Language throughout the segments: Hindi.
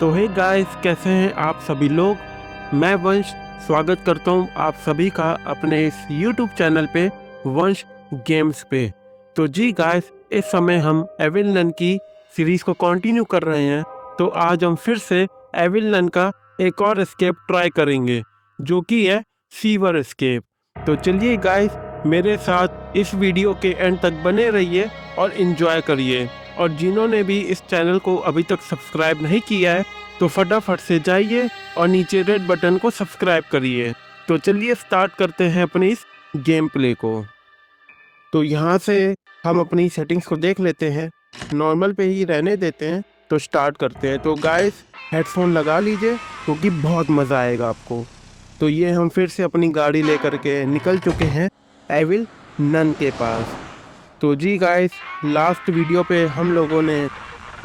तो हे गाइस, कैसे हैं आप सभी लोग। मैं वंश स्वागत करता हूं आप सभी का अपने इस YouTube चैनल पे वंश गेम्स पे। तो जी गाइस, इस समय हम एविल नन की सीरीज को कंटिन्यू कर रहे हैं। तो आज हम फिर से एविल नन का एक और एस्केप ट्राई करेंगे, जो कि है सीवर एस्केप। तो चलिए गाइस, मेरे साथ इस वीडियो के एंड तक बने रहिए और एंजॉय करिए। और जिन्होंने भी इस चैनल को अभी तक सब्सक्राइब नहीं किया है तो फटाफट से जाइए और नीचे रेड बटन को सब्सक्राइब करिए। तो चलिए स्टार्ट करते हैं अपनी इस गेम प्ले को। तो यहाँ से हम अपनी सेटिंग्स को देख लेते हैं, नॉर्मल पे ही रहने देते हैं। तो स्टार्ट करते हैं। तो गाइस, हेडफोन लगा लीजिए क्योंकि बहुत मज़ा आएगा आपको। तो ये हम फिर से अपनी गाड़ी लेकर के निकल चुके हैं एविल नन के पास। तो जी गाइस, लास्ट वीडियो पे हम लोगों ने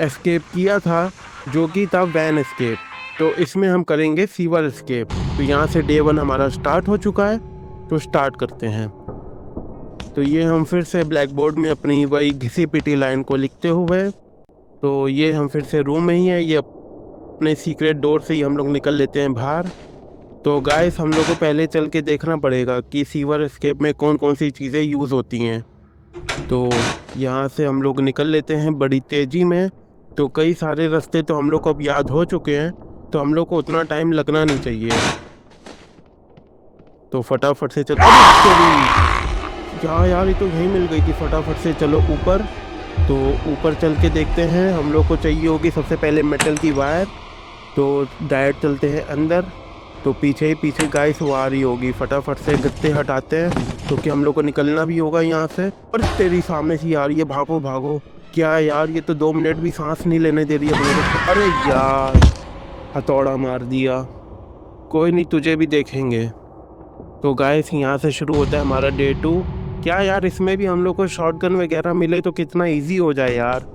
एस्केप किया था, जो कि था वैन एस्केप। तो इसमें हम करेंगे सीवर एस्केप। तो यहाँ से डे 1 हमारा स्टार्ट हो चुका है। तो स्टार्ट करते हैं। तो ये हम फिर से ब्लैक बोर्ड में अपनी वही घिसी पिटी लाइन को लिखते हुए, तो ये हम फिर से रूम में ही है। ये अपने सीक्रेट डोर से ही हम लोग निकल लेते हैं बाहर। तो गाइस, हम लोग को पहले चल के देखना पड़ेगा कि सीवर एस्केप में कौन कौन सी चीज़ें यूज़ होती हैं। तो यहाँ से हम लोग निकल लेते हैं बड़ी तेज़ी में। तो कई सारे रास्ते तो हम लोग को अब याद हो चुके हैं, तो हम लोग को उतना टाइम लगना नहीं चाहिए। तो फटाफट से चलो। यार, ये तो यहीं मिल गई थी। फटाफट से चलो ऊपर। तो ऊपर चल के देखते हैं। हम लोग को चाहिए होगी सबसे पहले मेटल की वायर। तो डायरेक्ट चलते हैं अंदर। तो पीछे ही पीछे गाइस वो आ रही होगी। फटाफट से गत्ते हटाते हैं क्योंकि हम लोग को निकलना भी होगा यहाँ से। और तेरी सामने से आ रही है, भागो भागो। क्या यार, ये तो 2 मिनट भी सांस नहीं लेने दे रही है अपने को। अरे यार, हथौड़ा मार दिया। कोई नहीं, तुझे भी देखेंगे। तो गाइस, यहाँ से शुरू होता है हमारा डे 2। क्या यार, इसमें भी हम लोग को शॉटगन वगैरह मिले तो कितना ईजी हो जाए यार।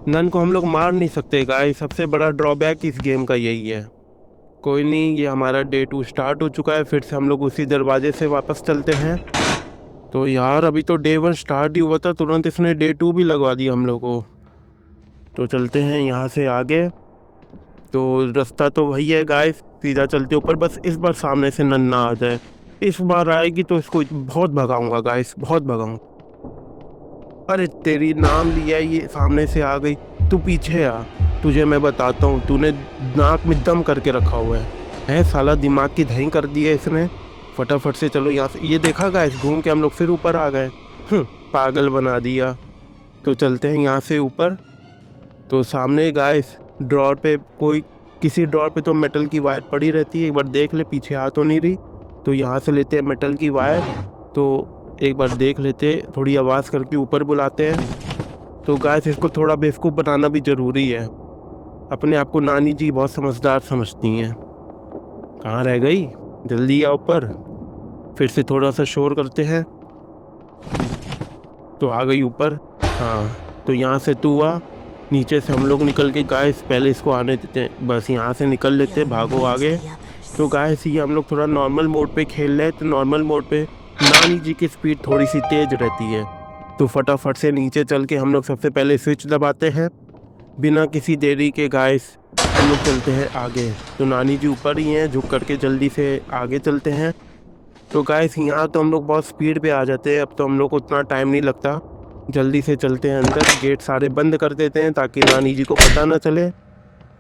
नन को हम लोग मार नहीं सकते गाइस, सबसे बड़ा ड्रॉबैक इस गेम का यही है। कोई नहीं, ये हमारा डे 2 स्टार्ट हो चुका है। फिर से हम लोग उसी दरवाजे से वापस चलते हैं। तो यार, अभी तो डे 1 स्टार्ट ही हुआ था, तुरंत इसने डे 2 भी लगवा दिया हम लोग को। तो चलते हैं यहाँ से आगे। तो रास्ता तो वही है गाइस, सीधा चलते ऊपर। बस इस बार सामने से नन ना आ जाए। इस बार आएगी तो इसको बहुत भगाऊंगा गाइस, बहुत भगाऊंगा। अरे तेरी नाम लिया, ये सामने से आ गई। तू पीछे आ, तुझे मैं बताता हूँ। तूने नाक में दम करके रखा हुआ है साला, दिमाग की दही कर दी है इसने। फटाफट से चलो यहाँ से। ये देखा गाइस, घूम के हम लोग फिर ऊपर आ गए। पागल बना दिया। तो चलते हैं यहाँ से ऊपर। तो सामने गाइस ड्रॉर पे किसी ड्रॉर पे तो मेटल की वायर पड़ी रहती है। एक बार देख ले, पीछे आ तो नहीं रही। तो यहाँ से लेते हैं मेटल की वायर। तो एक बार देख लेते, थोड़ी आवाज़ करके ऊपर बुलाते हैं। तो गाइस, इसको थोड़ा बेवकूफ़ बनाना भी ज़रूरी है। अपने आप को नानी जी बहुत समझदार समझती हैं। कहाँ रह गई, जल्दी आ ऊपर। फिर से थोड़ा सा शोर करते हैं। तो आ गई ऊपर। हाँ, तो यहाँ से तू आ, नीचे से हम लोग निकल के गाइस पहले इसको आने देते हैं। बस यहाँ से निकल लेते हैं, भागो आगे। तो गाइस, ये हम लोग थोड़ा नॉर्मल मोड पे खेल रहे हैं। तो नॉर्मल मोड पे नानी जी की स्पीड थोड़ी सी तेज़ रहती है। तो फटाफट से नीचे चल के हम लोग सबसे पहले स्विच दबाते हैं। बिना किसी देरी के गाइस हम लोग चलते हैं आगे। तो नानी जी ऊपर ही हैं, झुक करके जल्दी से आगे चलते हैं। तो गाइस, यहाँ तो हम लोग बहुत स्पीड पे आ जाते हैं। अब तो हम लोग को उतना टाइम नहीं लगता, जल्दी से चलते हैं अंदर। गेट सारे बंद कर देते हैं ताकि नानी जी को पता ना चले।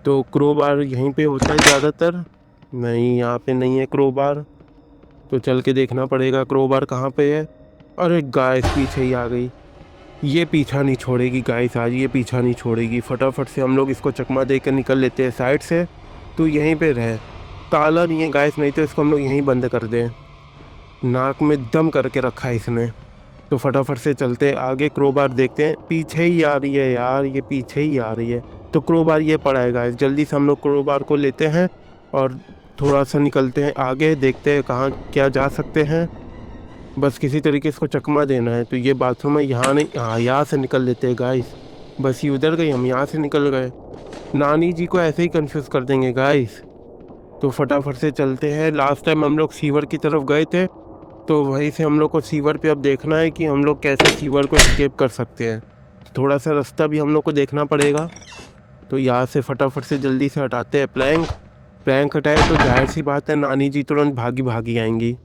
तो क्रोबार यहीं पे होता है ज़्यादातर। नहीं, यहाँ पे नहीं है क्रोबार। तो चल के देखना पड़ेगा क्रोबार कहाँ पे है। अरे गाइस, पीछे ही आ गई। ये पीछा नहीं छोड़ेगी गाइस, आज ये पीछा नहीं छोड़ेगी। फटाफट से हम लोग इसको चकमा दे कर निकल लेते हैं साइड से। तो यहीं पे रहे, ताला नहीं है गाइस, नहीं तो इसको हम लोग यहीं बंद कर दें। नाक में दम करके रखा है इसने। तो फटाफट से चलते हैं आगे। क्रोबार देखते हैं, पीछे ही आ रही है यार, ये पीछे ही आ रही है। तो क्रोबार ये पड़ा है गाइस, जल्दी से हम लोग क्रोबार को लेते हैं और थोड़ा सा निकलते हैं आगे। देखते हैं कहाँ क्या जा सकते हैं। बस किसी तरीके इसको चकमा देना है। तो ये बाथरूम है, यहाँ नहीं, हाँ यहाँ से निकल लेते हैं गाइस। बस ये उधर गई, हम यहाँ से निकल गए। नानी जी को ऐसे ही कंफ्यूज कर देंगे गाइस। तो फटाफट से चलते हैं। लास्ट टाइम हम लोग सीवर की तरफ गए थे, तो वहीं से हम लोग को सीवर पे अब देखना है कि हम लोग कैसे सीवर को एस्केप कर सकते हैं। थोड़ा सा रास्ता भी हम लोग को देखना पड़ेगा। तो यहाँ से फटाफट से जल्दी से हटाते हैं प्लैंक। प्लैंक हटाए तो जाहिर सी बात है नानी जी तुरंत भागी भागी आएंगी।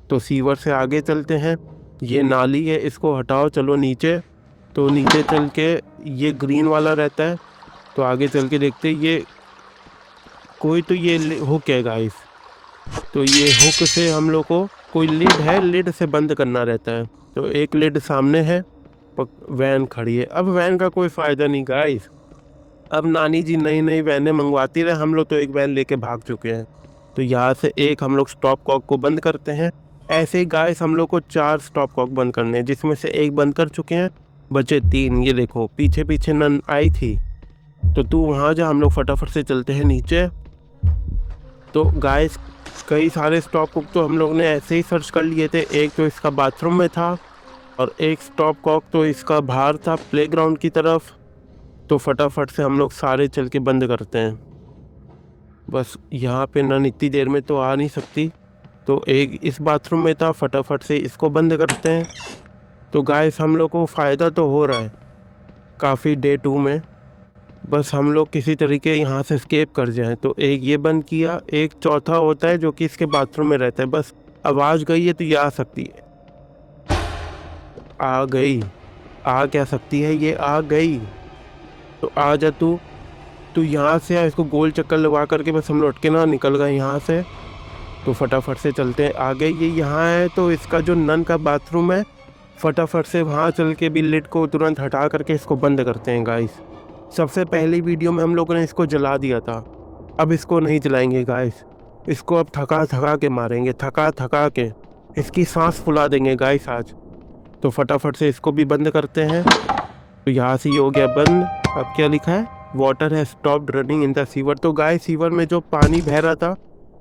तो सीवर से आगे चलते हैं। ये नाली है, इसको हटाओ, चलो नीचे। तो नीचे चल के ये ग्रीन वाला रहता है, तो आगे चल के देखते हैं ये कोई, तो ये हुक है गाइस। तो ये हुक से हम लोग को कोई लिड है, लिड से बंद करना रहता है। तो एक लिड सामने है, वैन खड़ी है। अब वैन का कोई फ़ायदा नहीं गाइस, अब नानी जी नई नई वैनें मंगवाती रहे, हम लोग तो एक वैन लेके भाग चुके हैं। तो यहाँ से एक हम लोग स्टॉप कॉक को बंद करते हैं। ऐसे ही गाइस हम लोग को 4 स्टॉप कॉक बंद करने हैं, जिसमें से एक बंद कर चुके हैं, बचे 3। ये देखो पीछे पीछे नन आई थी, तो तू वहाँ जा, हम लोग फटाफट से चलते हैं नीचे। तो गाइस कई सारे स्टॉप कॉक तो हम लोग ने ऐसे ही सर्च कर लिए थे। एक तो इसका बाथरूम में था और एक स्टॉप कॉक तो इसका बाहर था प्लेग्राउंड की तरफ। तो फटाफट से हम लोग सारे चल के बंद करते हैं। बस यहाँ पे नन इतनी देर में तो आ नहीं सकती, तो एक इस बाथरूम में था, फटाफट से इसको बंद करते हैं। तो गाइस हम लोग को फ़ायदा तो हो रहा है काफ़ी डे 2 में, बस हम लोग किसी तरीके यहाँ से स्केप कर जाएं। तो एक ये बंद किया, एक चौथा होता है जो कि इसके बाथरूम में रहता है। बस आवाज़ गई है तो ये आ सकती है, आ गई, आ क्या सकती है, ये आ गई। तो आ जा तू यहाँ से आ, इसको गोल चक्कर लगा करके बस हम लौट के ना निकल गए यहाँ से। तो फटाफट से चलते हैं आगे। ये यहाँ है, तो इसका जो नन का बाथरूम है, फटाफट से वहाँ चल के भी लिड को तुरंत हटा करके इसको बंद करते हैं गाइस। सबसे पहली वीडियो में हम लोगों ने इसको जला दिया था, अब इसको नहीं जलाएंगे गाइस, इसको अब थका थका के मारेंगे, थका थका के इसकी सांस फुला देंगे गाइस आज। तो फटाफट से इसको भी बंद करते हैं। तो यहाँ से ये हो गया बंद। अब क्या लिखा है, वाटर है stopped running in the sewer. तो गाइस सीवर में जो पानी बह रहा था,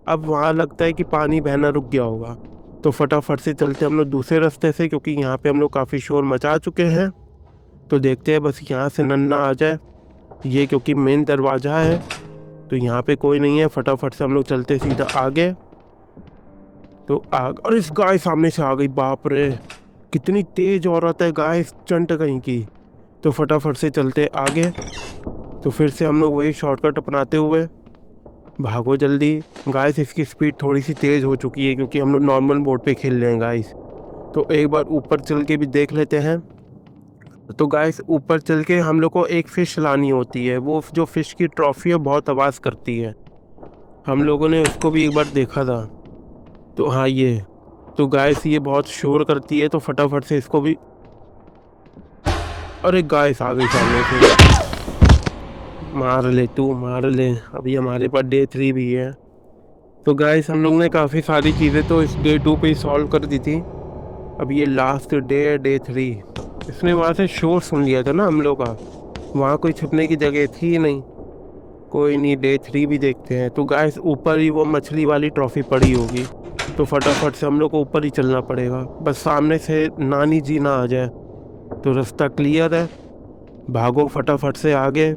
अब वहाँ लगता है कि पानी बहना रुक गया होगा। तो फटाफट से चलते हम लोग दूसरे रास्ते से, क्योंकि यहाँ पे हम लोग काफ़ी शोर मचा चुके हैं। तो देखते हैं बस यहाँ से नन्ना आ जाए ये, क्योंकि मेन दरवाज़ा है। तो यहाँ पे कोई नहीं है, फटाफट से हम लोग चलते सीधा आगे। तो और इस गाय सामने से आ गई, बाप रे कितनी तेज औरत है गाइस, चंट कहीं की। तो फटाफट से चलते आगे। तो फिर से हम लोग वही शॉर्टकट अपनाते हुए भागो जल्दी गाइस। इसकी स्पीड थोड़ी सी तेज़ हो चुकी है, क्योंकि हम लोग नॉर्मल मोड पे खेल रहे हैं गाइस। तो एक बार ऊपर चल के भी देख लेते हैं। तो गाइस ऊपर चल के हम लोग को एक फ़िश लानी होती है, वो जो फ़िश की ट्रॉफी है बहुत आवाज़ करती है, हम लोगों ने उसको भी एक बार देखा था। तो हाँ ये, तो गाइस ये बहुत शोर करती है, तो फटाफट से इसको भी, अरे गाइस आ गई सामने से, मार ले तू मार ले। अभी हमारे पास डे 3 भी है। तो गाइस हम लोग ने काफ़ी सारी चीज़ें तो इस डे 2 पे ही सॉल्व कर दी थी। अब ये लास्ट डे है, डे 3। इसने वहाँ से शोर सुन लिया था ना हम लोग का, वहाँ कोई छुपने की जगह थी ही नहीं। कोई नहीं, डे 3 भी देखते हैं। तो गाइस ऊपर ही वो मछली वाली ट्रॉफी पड़ी होगी, तो फटाफट से हम लोग को ऊपर ही चलना पड़ेगा, बस सामने से नानी जी ना आ जाए। तो रास्ता क्लियर है, भागो फटाफट से आगे।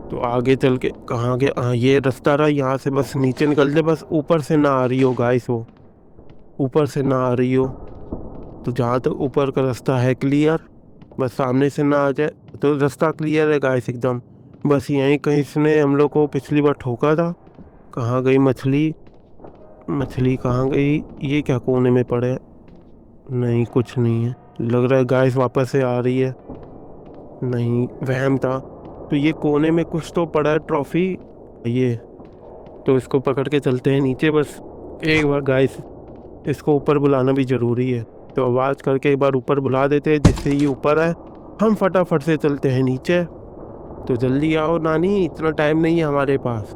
तो आगे चल के कहाँ गया, हाँ ये रास्ता रहा, यहाँ से बस नीचे निकलते, बस ऊपर से ना आ रही हो गाइस, वो ऊपर से ना आ रही हो। तो जहाँ तक ऊपर का रास्ता है क्लियर, बस सामने से ना आ जाए। तो रास्ता क्लियर है गाइस एकदम, बस यहीं कहीं इसने हम लोग को पिछली बार ठोका था। कहाँ गई मछली, मछली कहाँ गई, ये क्या कोने में पड़े, नहीं कुछ नहीं है, लग रहा है गाइस वापस से आ रही है, नहीं वहम था। तो ये कोने में कुछ तो पड़ा है ट्रॉफी ये, तो इसको पकड़ के चलते हैं नीचे। बस एक बार गाइस इसको ऊपर बुलाना भी ज़रूरी है, तो आवाज़ करके एक बार ऊपर बुला देते हैं, जिससे ये ऊपर आए। हम फटाफट से चलते हैं नीचे। तो जल्दी आओ नानी, इतना टाइम नहीं है हमारे पास,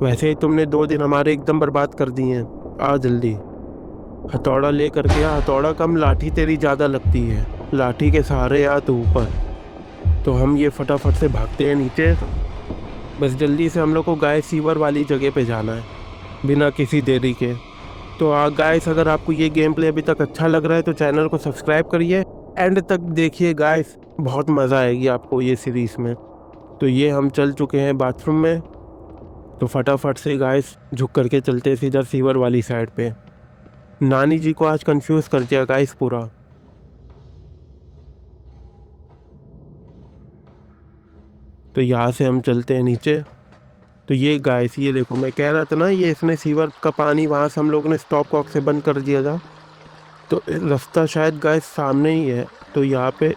वैसे ही तुमने 2 दिन हमारे एकदम बर्बाद कर दिए हैं, आ जल्दी। हथौड़ा ले करके आ, हथौड़ा कम लाठी तेरी ज़्यादा लगती है, लाठी के सहारे आ तो ऊपर। तो हम ये फटाफट से भागते हैं नीचे, बस जल्दी से हम लोग को गाय सीवर वाली जगह पे जाना है बिना किसी देरी के। तो गाइस अगर आपको ये गेम प्ले अभी तक अच्छा लग रहा है तो चैनल को सब्सक्राइब करिए, एंड तक देखिए गाइस, बहुत मज़ा आएगी आपको ये सीरीज़ में। तो ये हम चल चुके हैं बाथरूम में, तो फटाफट से गाइस झुक करके चलते हैं सीधा सीवर वाली साइड पे। नानी जी को आज कंफ्यूज कर दिया गाइस पूरा। तो यहाँ से हम चलते हैं नीचे। तो ये गाइस, ये देखो, मैं कह रहा था ना, ये इसने सीवर का पानी वहाँ से हम लोगों ने स्टॉप कॉक से बंद कर दिया था। तो रास्ता शायद गाइस सामने ही है। तो यहाँ पे,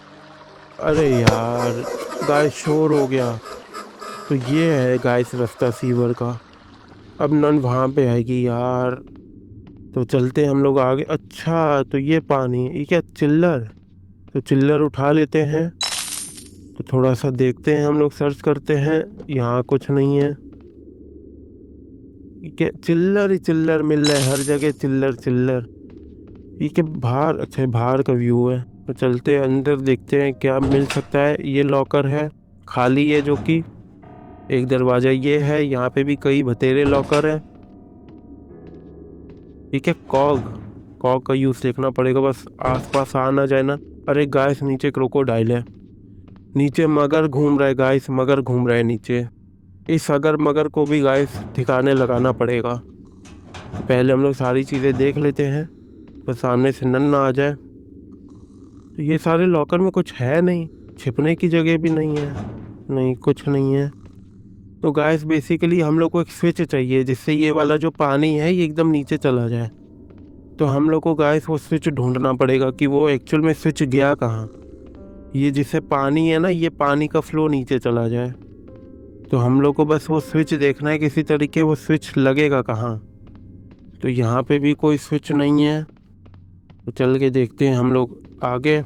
अरे यार गाइस शोर हो गया। तो ये है गाइस रास्ता सीवर का। अब नन वहाँ पे आएगी यार। तो चलते हैं हम लोग आगे। अच्छा, तो ये पानी, ये क्या चिल्लर? तो चिल्लर उठा लेते हैं। तो थोड़ा सा देखते हैं, हम लोग सर्च करते हैं। यहाँ कुछ नहीं है। ये क्या, चिल्लर ही चिल्लर मिल रहा है हर जगह, चिल्लर चिल्लर। ये क्या बाहर? अच्छा बाहर का व्यू है। तो चलते हैं अंदर, देखते हैं क्या मिल सकता है। ये लॉकर है, खाली है, जो कि एक दरवाजा ये है। यहाँ पे भी कई बतेरे लॉकर है। ठीक है, कॉग, कॉग का यूज देखना पड़ेगा, बस आसपास आ ना जाए ना। अरे गाइस नीचे क्रोकोडाइल है, नीचे मगर घूम रहा है गाइस, मगर घूम रहा है नीचे। इस अगर मगर को भी गाइस ठिकाने लगाना पड़ेगा। तो पहले हम लोग सारी चीज़ें देख लेते हैं, बस सामने से नन ना आ जाए। तो ये सारे लॉकर में कुछ है नहीं, छिपने की जगह भी नहीं है, नहीं कुछ नहीं है। तो गाइस बेसिकली हम लोग को एक स्विच चाहिए जिससे ये वाला जो पानी है ये एकदम नीचे चला जाए। तो हम लोग को गाइस वो स्विच ढूंढना पड़ेगा कि वो एक्चुअल में स्विच गया कहाँ। ये जिससे पानी है ना, ये पानी का फ्लो नीचे चला जाए। तो हम लोग को बस वो स्विच देखना है किसी तरीके, वो स्विच लगेगा कहाँ। तो यहाँ पे भी कोई स्विच नहीं है। तो चल के देखते हैं हम लोग आगे,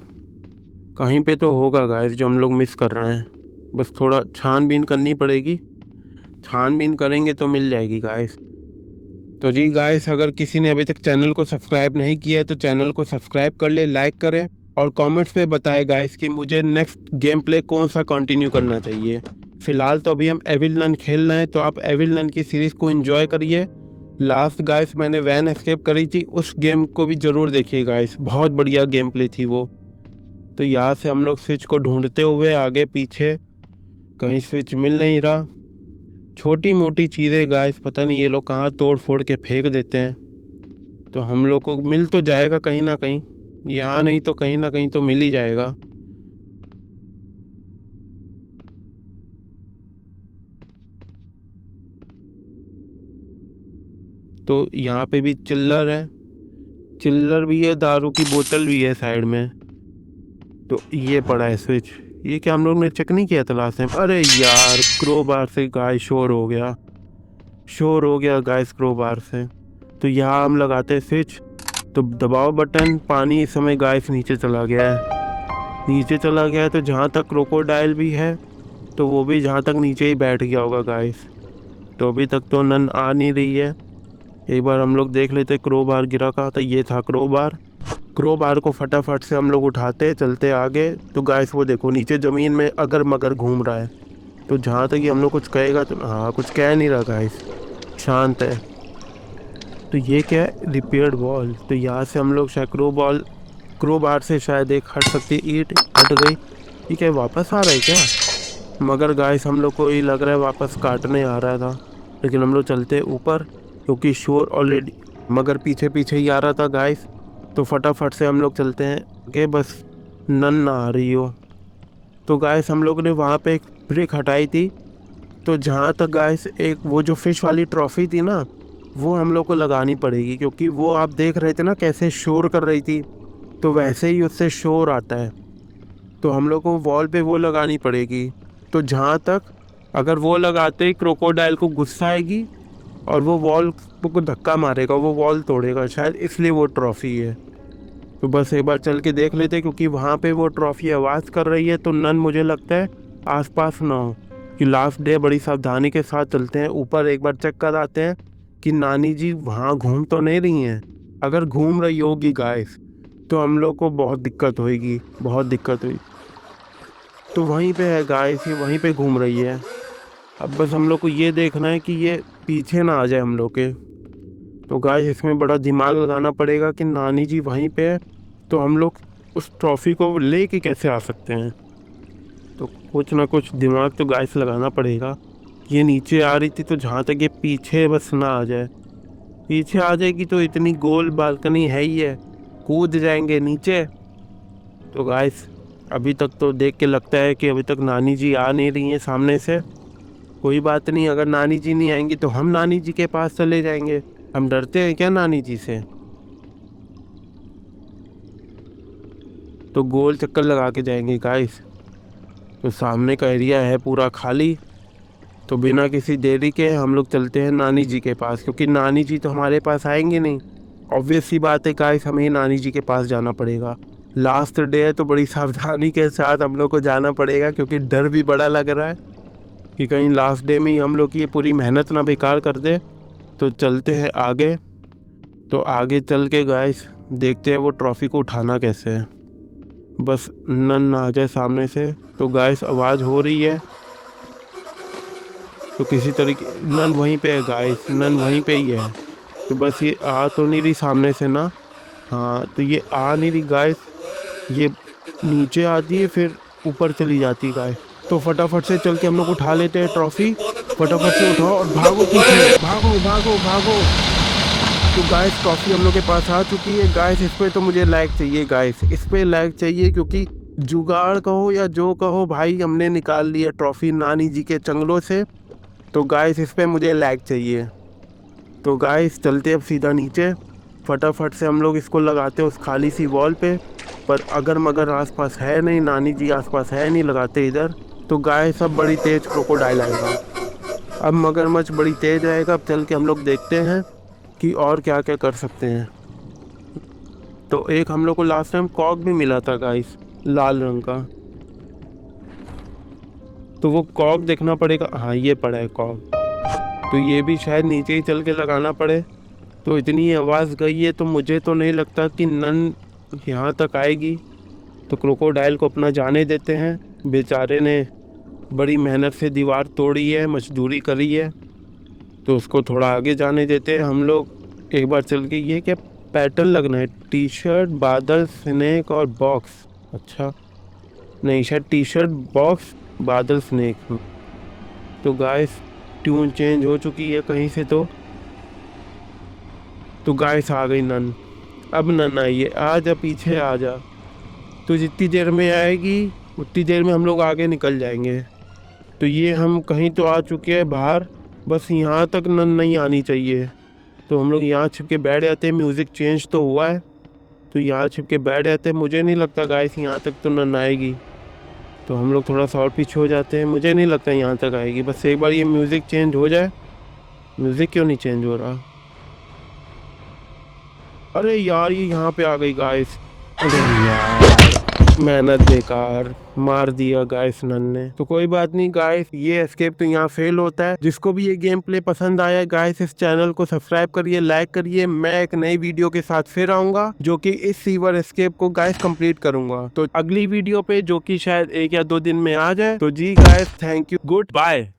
कहीं पे तो होगा गाइस जो हम लोग मिस कर रहे हैं। बस थोड़ा छानबीन करनी पड़ेगी, छानबीन करेंगे तो मिल जाएगी गाइस। तो जी गाइस, अगर किसी ने अभी तक चैनल को सब्सक्राइब नहीं किया है तो चैनल को सब्सक्राइब कर ले, लाइक करें और कमेंट्स पे बताएं गाइस कि मुझे नेक्स्ट गेम प्ले कौन सा कंटिन्यू करना चाहिए। फिलहाल तो अभी हम एविल नन खेल रहे हैं, तो आप एविल नन की सीरीज़ को एंजॉय करिए। लास्ट गाइस मैंने वैन एस्केप करी थी, उस गेम को भी ज़रूर देखिए गाइस, बहुत बढ़िया गेम प्ले थी वो। तो यहाँ से हम लोग स्विच को ढूंढते हुए आगे पीछे, कहीं स्विच मिल नहीं रहा। छोटी मोटी चीज़ें गाइस, पता नहीं ये लोग कहाँ तोड़ फोड़ के फेंक देते हैं। तो हम लोग को मिल तो जाएगा कहीं ना कहीं, यहाँ नहीं तो कहीं ना कहीं तो मिल ही जाएगा। तो यहाँ पे भी चिल्लर है, चिल्लर भी है, दारू की बोतल भी है साइड में। तो ये पड़ा है स्विच, ये क्या हम लोग ने चेक नहीं किया था लास्ट टाइम? अरे यार क्रोबार से गाइस शोर हो गया, शोर हो गया गाइस क्रोबार से। तो यहाँ हम लगाते हैं स्विच। तो दबाओ बटन, पानी इस समय गाइस नीचे चला गया है, नीचे चला गया है। तो जहाँ तक क्रोकोडाइल भी है तो वो भी जहाँ तक नीचे ही बैठ गया होगा गाइस। तो अभी तक तो नन आ नहीं रही है। एक बार हम लोग देख लेते क्रोबार गिरा कहाँ था। ये था क्रोबार, क्रोबार को फटाफट से हम लोग उठाते चलते आगे। तो गाइस वो देखो नीचे ज़मीन में अगर मगर घूम रहा है। तो जहाँ तक ये हम लोग कुछ कहेगा तो, हाँ कुछ कह नहीं रहा गाइस, शांत है। तो ये क्या है? Repaired wall. तो यहाँ से हम लोग शायद क्रोबार से शायद एक हट सकती है ईंट, हट गई। ये क्या वापस आ रहा है क्या? मगर गाइस हम लोग को ये लग रहा है वापस काटने आ रहा था, लेकिन हम लोग चलते ऊपर क्योंकि शोर ऑलरेडी मगर पीछे पीछे ही आ रहा था गाइस। तो फटाफट से हम लोग चलते हैं कि बस नन ना आ रही हो। तो गाइस हम लोग ने वहाँ पे एक ब्रिक हटाई थी। तो जहाँ तक गाइस एक वो जो फिश वाली ट्रॉफी थी ना, वो हम लोग को लगानी पड़ेगी, क्योंकि वो आप देख रहे थे ना कैसे शोर कर रही थी, तो वैसे ही उससे शोर आता है। तो हम लोग को वॉल पे वो लगानी पड़ेगी। तो जहाँ तक अगर वो लगाते ही क्रोकोडाइल को गुस्सा आएगी और वो वॉल को धक्का मारेगा, वो वॉल तोड़ेगा शायद, इसलिए वो ट्रॉफी है। तो बस एक बार चल के देख लेते, क्योंकि वहाँ पे वो ट्रॉफी आवाज़ कर रही है। तो नन मुझे लगता है आसपास ना हो, कि लास्ट डे बड़ी सावधानी के साथ चलते हैं ऊपर, एक बार चेक कर आते हैं कि नानी जी वहाँ घूम तो नहीं रही हैं। अगर घूम रही होगी गाइस तो हम लोग को बहुत दिक्कत होगी, बहुत दिक्कत हुई। तो वहीं पे है गाइस, ये वहीं पे घूम रही है। अब बस हम लोग को ये देखना है कि ये पीछे ना आ जाए हम लोग के। तो गाइस इसमें बड़ा दिमाग लगाना पड़ेगा कि नानी जी वहीं पे है, तो हम लोग उस ट्रॉफी को ले के कैसे आ सकते हैं। तो कुछ ना कुछ दिमाग तो गाइस लगाना पड़ेगा। ये नीचे आ रही थी, तो जहाँ तक ये पीछे बस ना आ जाए। पीछे आ जाएगी तो इतनी गोल बालकनी है ही है, कूद जाएंगे नीचे। तो गाइस अभी तक तो देख के लगता है कि अभी तक नानी जी आ नहीं रही हैं सामने से। कोई बात नहीं, अगर नानी जी नहीं आएंगी तो हम नानी जी के पास चले जाएंगे। हम डरते हैं क्या नानी जी से? तो गोल चक्कर लगा के जाएंगे गाइस। तो सामने का एरिया है पूरा खाली, तो बिना किसी देरी के हम लोग चलते हैं नानी जी के पास, क्योंकि नानी जी तो हमारे पास आएंगे नहीं। ऑब्वियस सी बात है गाइस, हमें नानी जी के पास जाना पड़ेगा। लास्ट डे है तो बड़ी सावधानी के साथ हम लोग को जाना पड़ेगा, क्योंकि डर भी बड़ा लग रहा है कि कहीं लास्ट डे में ही हम लोग की ये पूरी मेहनत ना बेकार कर दे। तो चलते हैं आगे। तो आगे चल के गाइस देखते हैं वो ट्रॉफी को उठाना कैसे है। बस नन आ जाए सामने से। तो गाइस आवाज़ हो रही है, तो किसी तरीके नन वहीं पे है गाइस, नन वहीं पे ही है। तो बस ये आ तो नहीं रही सामने से ना। हाँ, तो ये आ नहीं रही गाइस, ये नीचे आती है फिर ऊपर चली जाती है गाइस। तो फटाफट से चल के हम लोग उठा लेते हैं ट्रॉफी। फटाफट से उठाओ और भागो पीछे, भागो भागो भागो। तो गाइस ट्रॉफी हम लोग के पास आ चुकी है गाइस। इस पे तो मुझे लाइक चाहिए गाइस, इस पे लाइक चाहिए, क्योंकि जुगाड़ कहो या जो कहो भाई, हमने निकाल लिया ट्रॉफी नानी जी के चंगलों से। तो गाइस इस पे मुझे लाइक चाहिए। तो गाइस चलते अब सीधा नीचे। फटाफट से हम लोग इसको लगाते उस खाली सी वॉल पे। पर अगर मगर आसपास है नहीं, नानी जी आसपास है नहीं, लगाते इधर। तो गाइस अब बड़ी तेज क्रोकोडाइल आएगा। अब मगरमच्छ बड़ी तेज आएगा। अब चल के हम लोग देखते हैं कि और क्या क्या कर सकते हैं। तो एक हम लोग को लास्ट टाइम कॉक भी मिला था गाइस, लाल रंग का। तो वो कॉक देखना पड़ेगा। हाँ, ये पड़ा है कॉक। तो ये भी शायद नीचे ही चल के लगाना पड़े। तो इतनी आवाज़ गई है तो मुझे तो नहीं लगता कि नन यहाँ तक आएगी। तो क्रोकोडाइल को अपना जाने देते हैं। बेचारे ने बड़ी मेहनत से दीवार तोड़ी है, मजदूरी करी है, तो उसको थोड़ा आगे जाने देते हैं हम लोग। एक बार चल के ये क्या पैटर्न लगना है, टी शर्ट बादल स्नेक और बॉक्स। अच्छा नहीं, शायद टी शर्ट बॉक्स बादल स्नेक। तो गाइस ट्यून चेंज हो चुकी है कहीं से। तो गाइस आ गई नन। अब नन आई है, आ जा पीछे आ जा। तो जितनी देर में आएगी उतनी देर में हम लोग आगे निकल जाएंगे। तो ये हम कहीं तो आ चुके हैं बाहर, बस यहाँ तक नन नहीं आनी चाहिए। तो हम लोग यहाँ छिप के बैठ जाते हैं। म्यूज़िक चेंज तो हुआ है, तो यहाँ छिप के बैठ जाते हैं। मुझे नहीं लगता गाइस यहाँ तक तो नन आएगी। तो हम लोग थोड़ा सा और पीछे हो जाते हैं। मुझे नहीं लगता यहाँ तक आएगी। बस एक बार ये म्यूज़िक चेंज हो जाए। म्यूज़िक क्यों नहीं चेंज हो रहा? अरे यार ये यहाँ पे आ गई गाइस। अरे यार मेहनत बेकार, मार दिया गाइस नन ने। तो कोई बात नहीं गाइस, ये एस्केप तो यहाँ फेल होता है। जिसको भी ये गेम प्ले पसंद आया गाइस, इस चैनल को सब्सक्राइब करिए, लाइक करिए। मैं एक नई वीडियो के साथ फिर आऊंगा, जो कि इस सीवर एस्केप को गाइस कंप्लीट करूंगा। तो अगली वीडियो पे, जो कि शायद 1 या 2 दिन में आ जाए। तो जी guys, thank you, good bye.